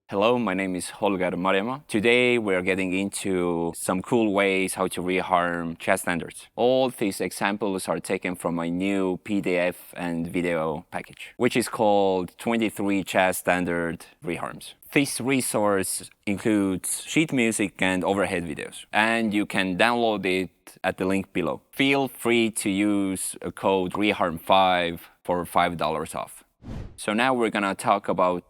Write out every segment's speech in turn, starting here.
Hello, my name is Holger Marjamaa. Today we're getting into some cool ways how to reharm jazz standards. All these examples are taken from my new PDF and video package, which is called 23 Jazz Standard Reharms. This resource includes sheet music and overhead videos, and you can download it at the link below. Feel free to use a code Reharm5 for $5 off. So now we're gonna talk about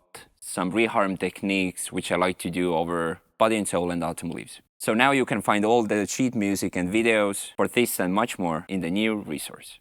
some reharm techniques which I like to do over Body and Soul and Autumn Leaves. So now you can find all the sheet music and videos for this and much more in the new resource.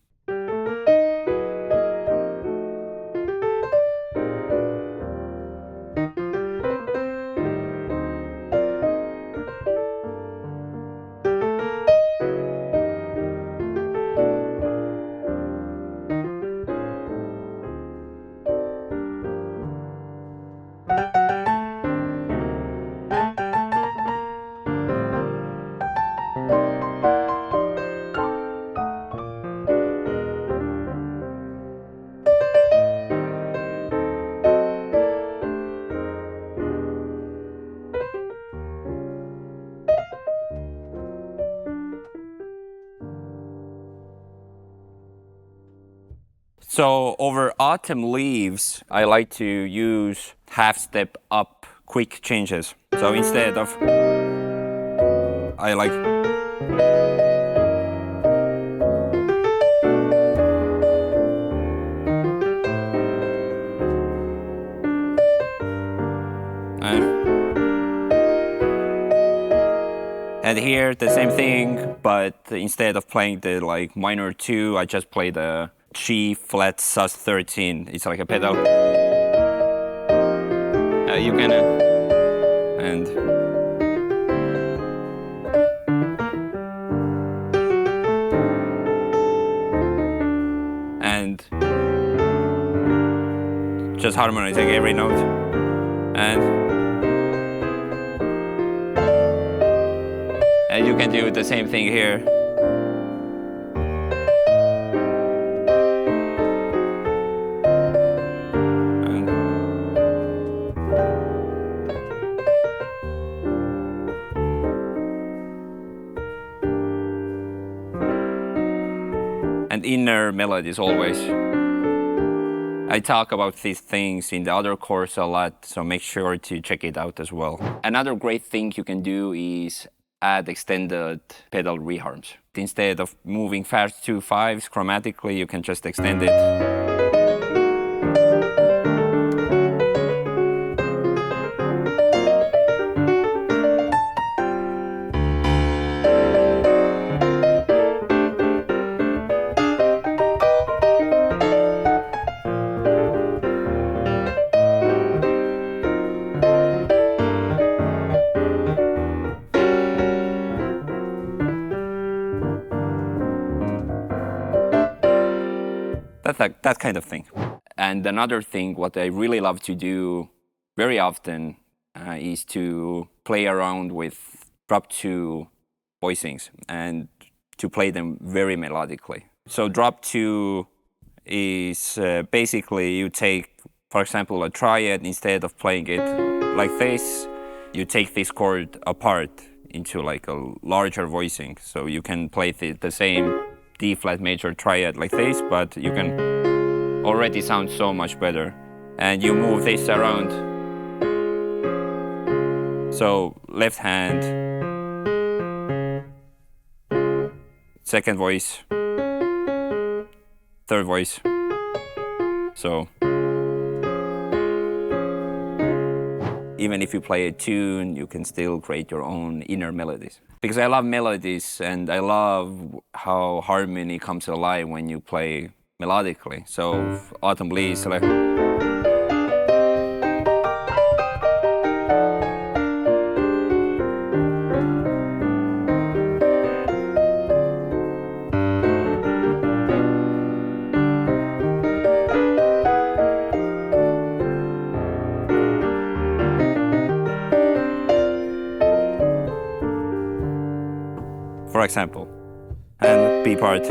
So over Autumn Leaves, I like to use half step up quick changes. So instead of, I like, and here the same thing, but instead of playing the minor 2, I just play the G flat sus13. It's like a pedal. You can and just harmonizing every note and you can do the same thing here. And inner melodies always. I talk about these things in the other course a lot, so make sure to check it out as well. Another great thing you can do is add extended pedal reharms. Instead of moving fast 2/5s chromatically, you can just extend it. That kind of thing. And another thing, what I really love to do very often is to play around with drop 2 voicings and to play them very melodically. So drop 2 is basically you take, for example, a triad. Instead of playing it like this, you take this chord apart into like a larger voicing. So you can play the same D flat major triad like this, but you can already sound so much better. And you move this around. So left hand, second voice, third voice. So even if you play a tune, you can still create your own inner melodies. Because I love melodies and I love how harmony comes alive when you play melodically. So Autumn Leaves, like, for example, and B part.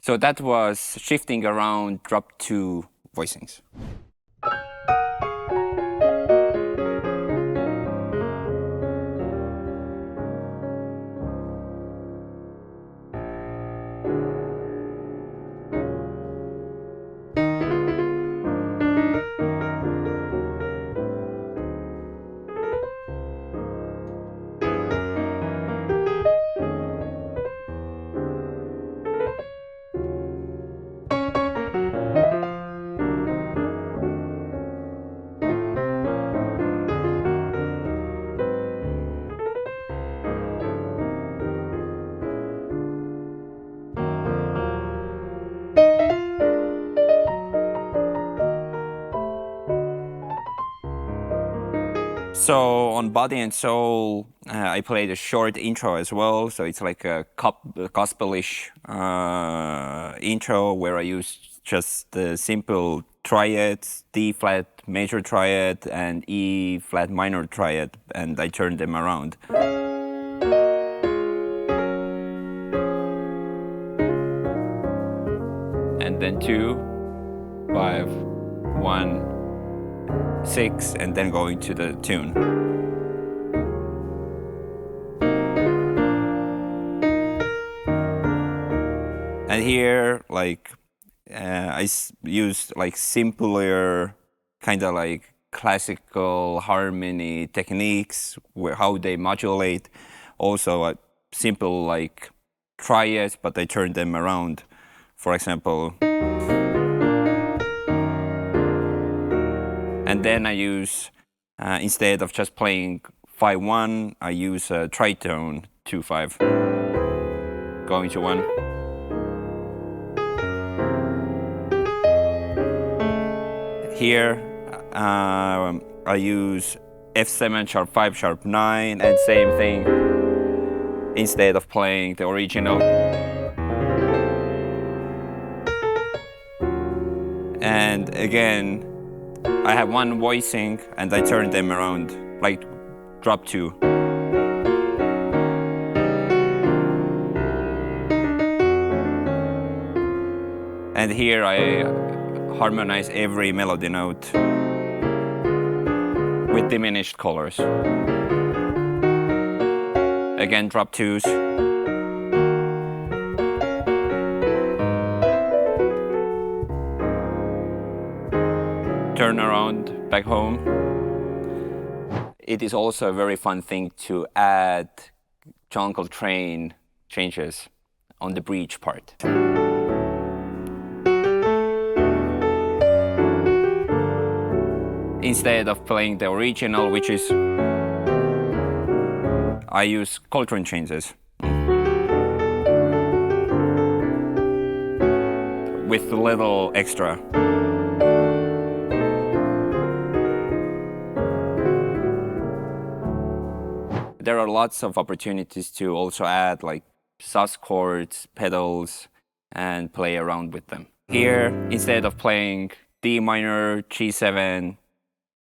So that was shifting around drop 2 voicings. So on Body and Soul, I played a short intro as well. So it's like a gospelish intro where I used just the simple triads, D flat major triad and E flat minor triad, and I turned them around. And then 2, 5, 1, 6, and then going to the tune. And here, like, I used like simpler, kind of like classical harmony techniques, where how they modulate. Also, simple like triads, but I turned them around. For example. And then I use, instead of just playing 5-1, I use a tritone 2-5, going to 1. Here I use F7 sharp 5 sharp 9, and same thing, instead of playing the original. And again, I have one voicing and I turn them around, like drop 2. And here I harmonize every melody note with diminished colors. Again, drop 2s. Turn around, back home. It is also a very fun thing to add John Coltrane changes on the bridge part. Instead of playing the original, which is, I use Coltrane Changes with a little extra. There are lots of opportunities to also add like sus chords, pedals, and play around with them. Here, instead of playing D minor, G7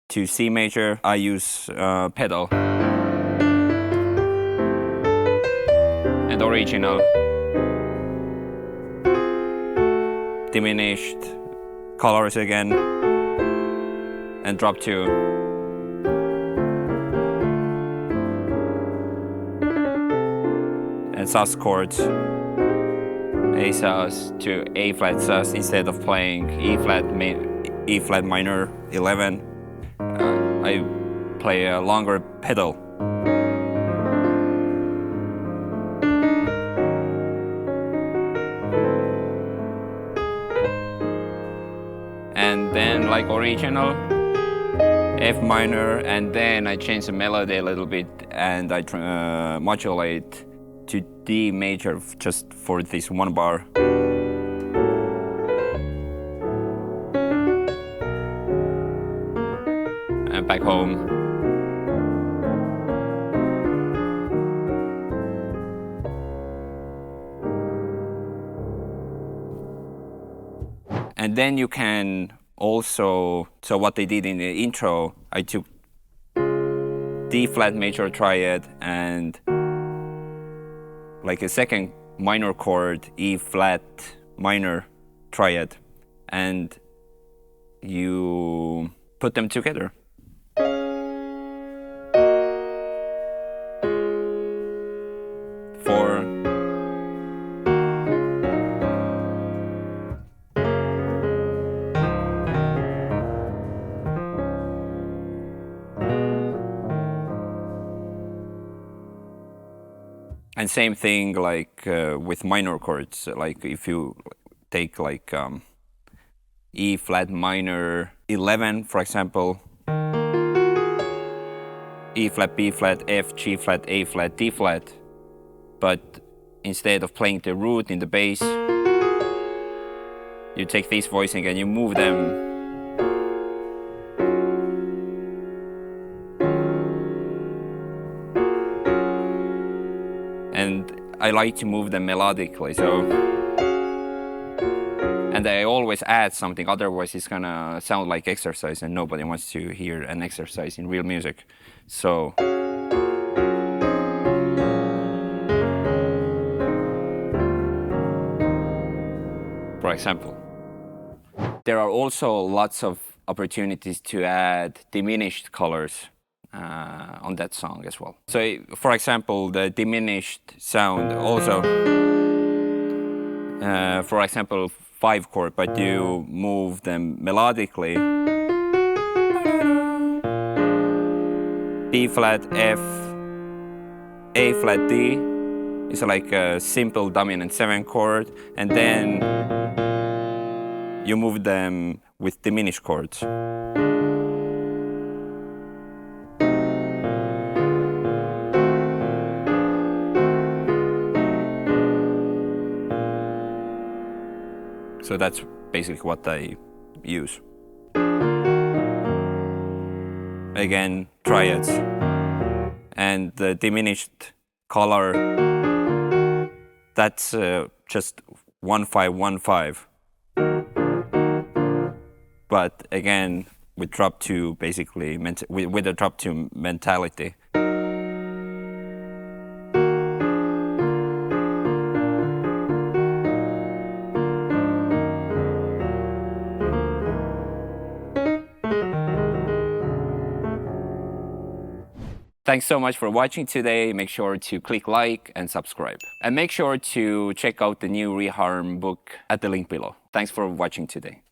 to C major, I use pedal and original, diminished colors again, and drop 2. And sus chords, A sus to A flat sus, instead of playing E flat minor 11, I play a longer pedal. And then like original, F minor, and then I change the melody a little bit and I modulate to D major just for this one bar. And back home. And then you can also, so what they did in the intro, I took D flat major triad and like a second minor chord, E flat minor triad, and you put them together. Four. And same thing like with minor chords, like if you take like E flat minor 11, for example, E flat, B flat, F, G flat, A flat, D flat, but instead of playing the root in the bass, you take this voicing and you move them and I like to move them melodically, so. And I always add something, otherwise it's gonna sound like exercise and nobody wants to hear an exercise in real music. So. For example. There are also lots of opportunities to add diminished colors on that song as well. So, for example, the diminished sound also, for example, 5 chord, but you move them melodically. B flat, F, A flat, D is like a simple dominant 7 chord, and then you move them with diminished chords. So that's basically what I use. Again, triads. And the diminished color, that's just 1-5-1-5. But again, with drop 2, basically, with a drop 2 mentality. Thanks so much for watching today. Make sure to click like and subscribe. And make sure to check out the new Reharm book at the link below. Thanks for watching today.